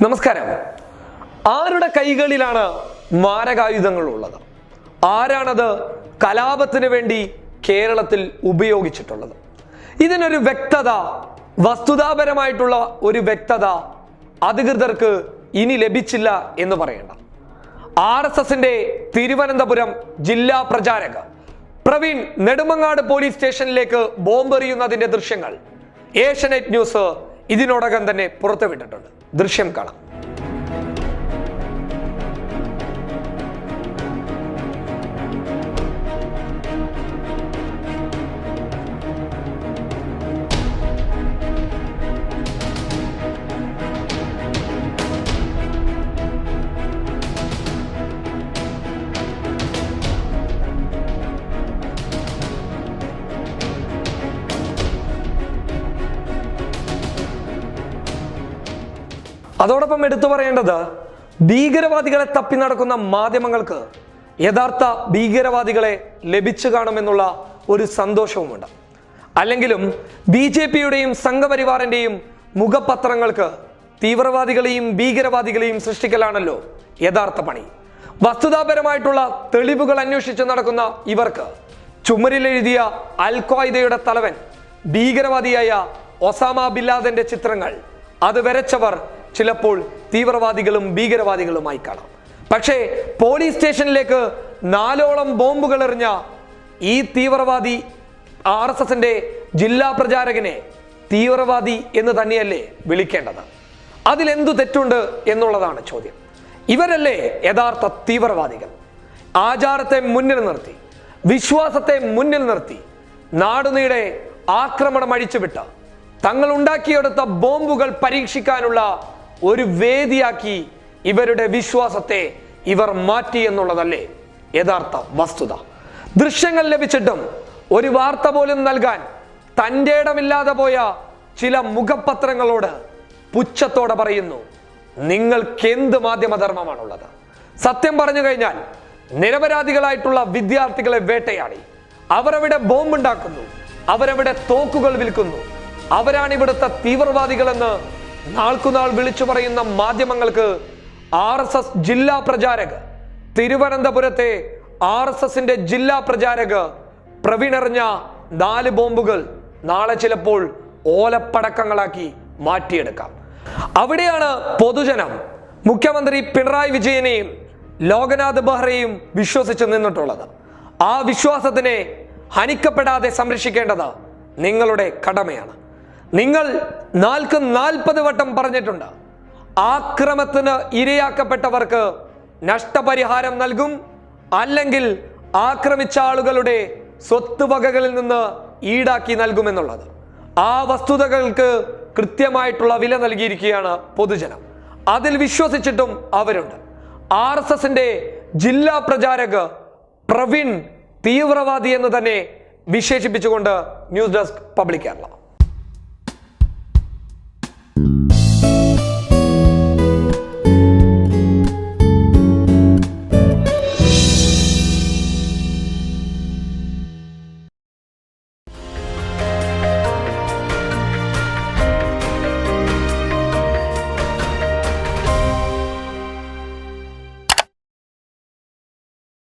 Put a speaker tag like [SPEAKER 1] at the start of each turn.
[SPEAKER 1] നമസ്കാരം. ആരുടെ കൈകളിലാണ് മാരകായുധങ്ങൾ ഉള്ളത്? ആരാണത് കലാപത്തിന് വേണ്ടി കേരളത്തിൽ ഉപയോഗിച്ചിട്ടുള്ളത്? ഇതിനൊരു വ്യക്തത, വസ്തുതാപരമായിട്ടുള്ള ഒരു വ്യക്തത അധികൃതർക്ക് ഇനി ലഭിച്ചില്ല എന്ന് പറയണ്ട. RSSന്റെ തിരുവനന്തപുരം ജില്ലാ പ്രചാരക പ്രവീൺ നെടുമങ്ങാട് പോലീസ് സ്റ്റേഷനിലേക്ക് ബോംബെറിയുന്നതിന്റെ ദൃശ്യങ്ങൾ ഏഷ്യാനെറ്റ് ന്യൂസ് ഇതിനോടകം തന്നെ പുറത്തുവിട്ടിട്ടുണ്ട്. ദൃശ്യം കാണാം. അതോടൊപ്പം എടുത്തു പറയേണ്ടത്, ഭീകരവാദികളെ തപ്പി നടക്കുന്ന മാധ്യമങ്ങൾക്ക് യഥാർത്ഥ ഭീകരവാദികളെ ലഭിച്ചു കാണുമെന്നുള്ള ഒരു സന്തോഷവുമുണ്ട്. അല്ലെങ്കിലും BJPയുടെയും സംഘപരിവാറിന്റെയും മുഖപത്രങ്ങൾക്ക് തീവ്രവാദികളെയും ഭീകരവാദികളെയും സൃഷ്ടിക്കലാണല്ലോ യഥാർത്ഥ പണി. വസ്തുതാപരമായിട്ടുള്ള തെളിവുകൾ അന്വേഷിച്ച് നടക്കുന്ന ഇവർക്ക് ചുമരിലെഴുതിയ അൽ ഖ്വായ്ദയുടെ തലവൻ ഭീകരവാദിയായ ഒസാമ ബിൻ ലാദന്റെ ചിത്രങ്ങൾ അത് വരച്ചവർ ചിലപ്പോൾ തീവ്രവാദികളും ഭീകരവാദികളുമായി കാണാം. പക്ഷേ പോലീസ് സ്റ്റേഷനിലേക്ക് 4ഓളം ബോംബുകൾ എറിഞ്ഞ ഈ തീവ്രവാദി RSSന്റെ ജില്ലാ പ്രചാരകനെ തീവ്രവാദി എന്ന് തന്നെയല്ലേ വിളിക്കേണ്ടത്? അതിലെന്തു തെറ്റുണ്ട് എന്നുള്ളതാണ് ചോദ്യം. ഇവരല്ലേ യഥാർത്ഥ തീവ്രവാദികൾ? ആചാരത്തെ മുന്നിൽ നിർത്തി, വിശ്വാസത്തെ മുന്നിൽ നിർത്തി നാടുനീടെ ആക്രമണം അഴിച്ചുവിട്ട, തങ്ങൾ ഉണ്ടാക്കിയെടുത്ത ബോംബുകൾ പരീക്ഷിക്കാനുള്ള ഒരു വേദിയാക്കി ഇവരുടെ വിശ്വാസത്തെ ഇവർ മാറ്റി എന്നുള്ളതല്ലേ യഥാർത്ഥ വസ്തുത? ദൃശ്യങ്ങൾ ലഭിച്ചിട്ടും ഒരു വാർത്ത പോലും നൽകാൻ തൻ്റെ ഇടമില്ലാതെ പോയ ചില മുഖപത്രങ്ങളോട് പുച്ഛത്തോടെ പറയുന്നു, നിങ്ങൾക്ക് എന്ത് മാധ്യമധർമ്മമാണുള്ളത്? സത്യം പറഞ്ഞു കഴിഞ്ഞാൽ നിരപരാധികളായിട്ടുള്ള വിദ്യാർത്ഥികളെ വേട്ടയാടി അവരവിടെ ബോംബുണ്ടാക്കുന്നു, അവരവിടെ തോക്കുകൾ വിൽക്കുന്നു, അവരാണ് ഇവിടുത്തെ തീവ്രവാദികളെന്ന് നാൾക്കുനാൾ വിളിച്ചു പറയുന്ന മാധ്യമങ്ങൾക്ക് RSS ജില്ലാ പ്രചാരക, തിരുവനന്തപുരത്തെ RSSന്റെ ജില്ലാ പ്രചാരക പ്രവീൺ എറിഞ്ഞ 4 ബോംബുകൾ നാളെ ചിലപ്പോൾ ഓലപ്പടക്കങ്ങളാക്കി മാറ്റിയെടുക്കാം. അവിടെയാണ് പൊതുജനം മുഖ്യമന്ത്രി പിണറായി വിജയനെയും ലോക്നാഥ് ബെഹ്റയെയും വിശ്വസിച്ച് നിന്നിട്ടുള്ളത്. ആ വിശ്വാസത്തിനെ ഹനിക്കപ്പെടാതെ സംരക്ഷിക്കേണ്ടത് നിങ്ങളുടെ കടമയാണ്. നിങ്ങൾ 40 വട്ടം പറഞ്ഞിട്ടുണ്ട്, ആക്രമണത്തിന് ഇരയാക്കപ്പെട്ടവർക്ക് നഷ്ടപരിഹാരം നൽകും, അല്ലെങ്കിൽ ആക്രമിച്ച ആളുകളുടെ സ്വത്തുവകകളിൽ നിന്ന് ഈടാക്കി നൽകുമെന്നുള്ളത്. ആ വസ്തുതകൾക്ക് കൃത്യമായിട്ടുള്ള വില നൽകിയിരിക്കുകയാണ് പൊതുജനം. അതിൽ വിശ്വസിച്ചിട്ടും അവരുണ്ട്. RSSന്റെ ജില്ലാ പ്രചാരക പ്രവീൺ തീവ്രവാദി എന്ന് തന്നെ വിശേഷിപ്പിച്ചുകൊണ്ട് ന്യൂസ് ഡെസ്ക് പബ്ലിക് കേരള.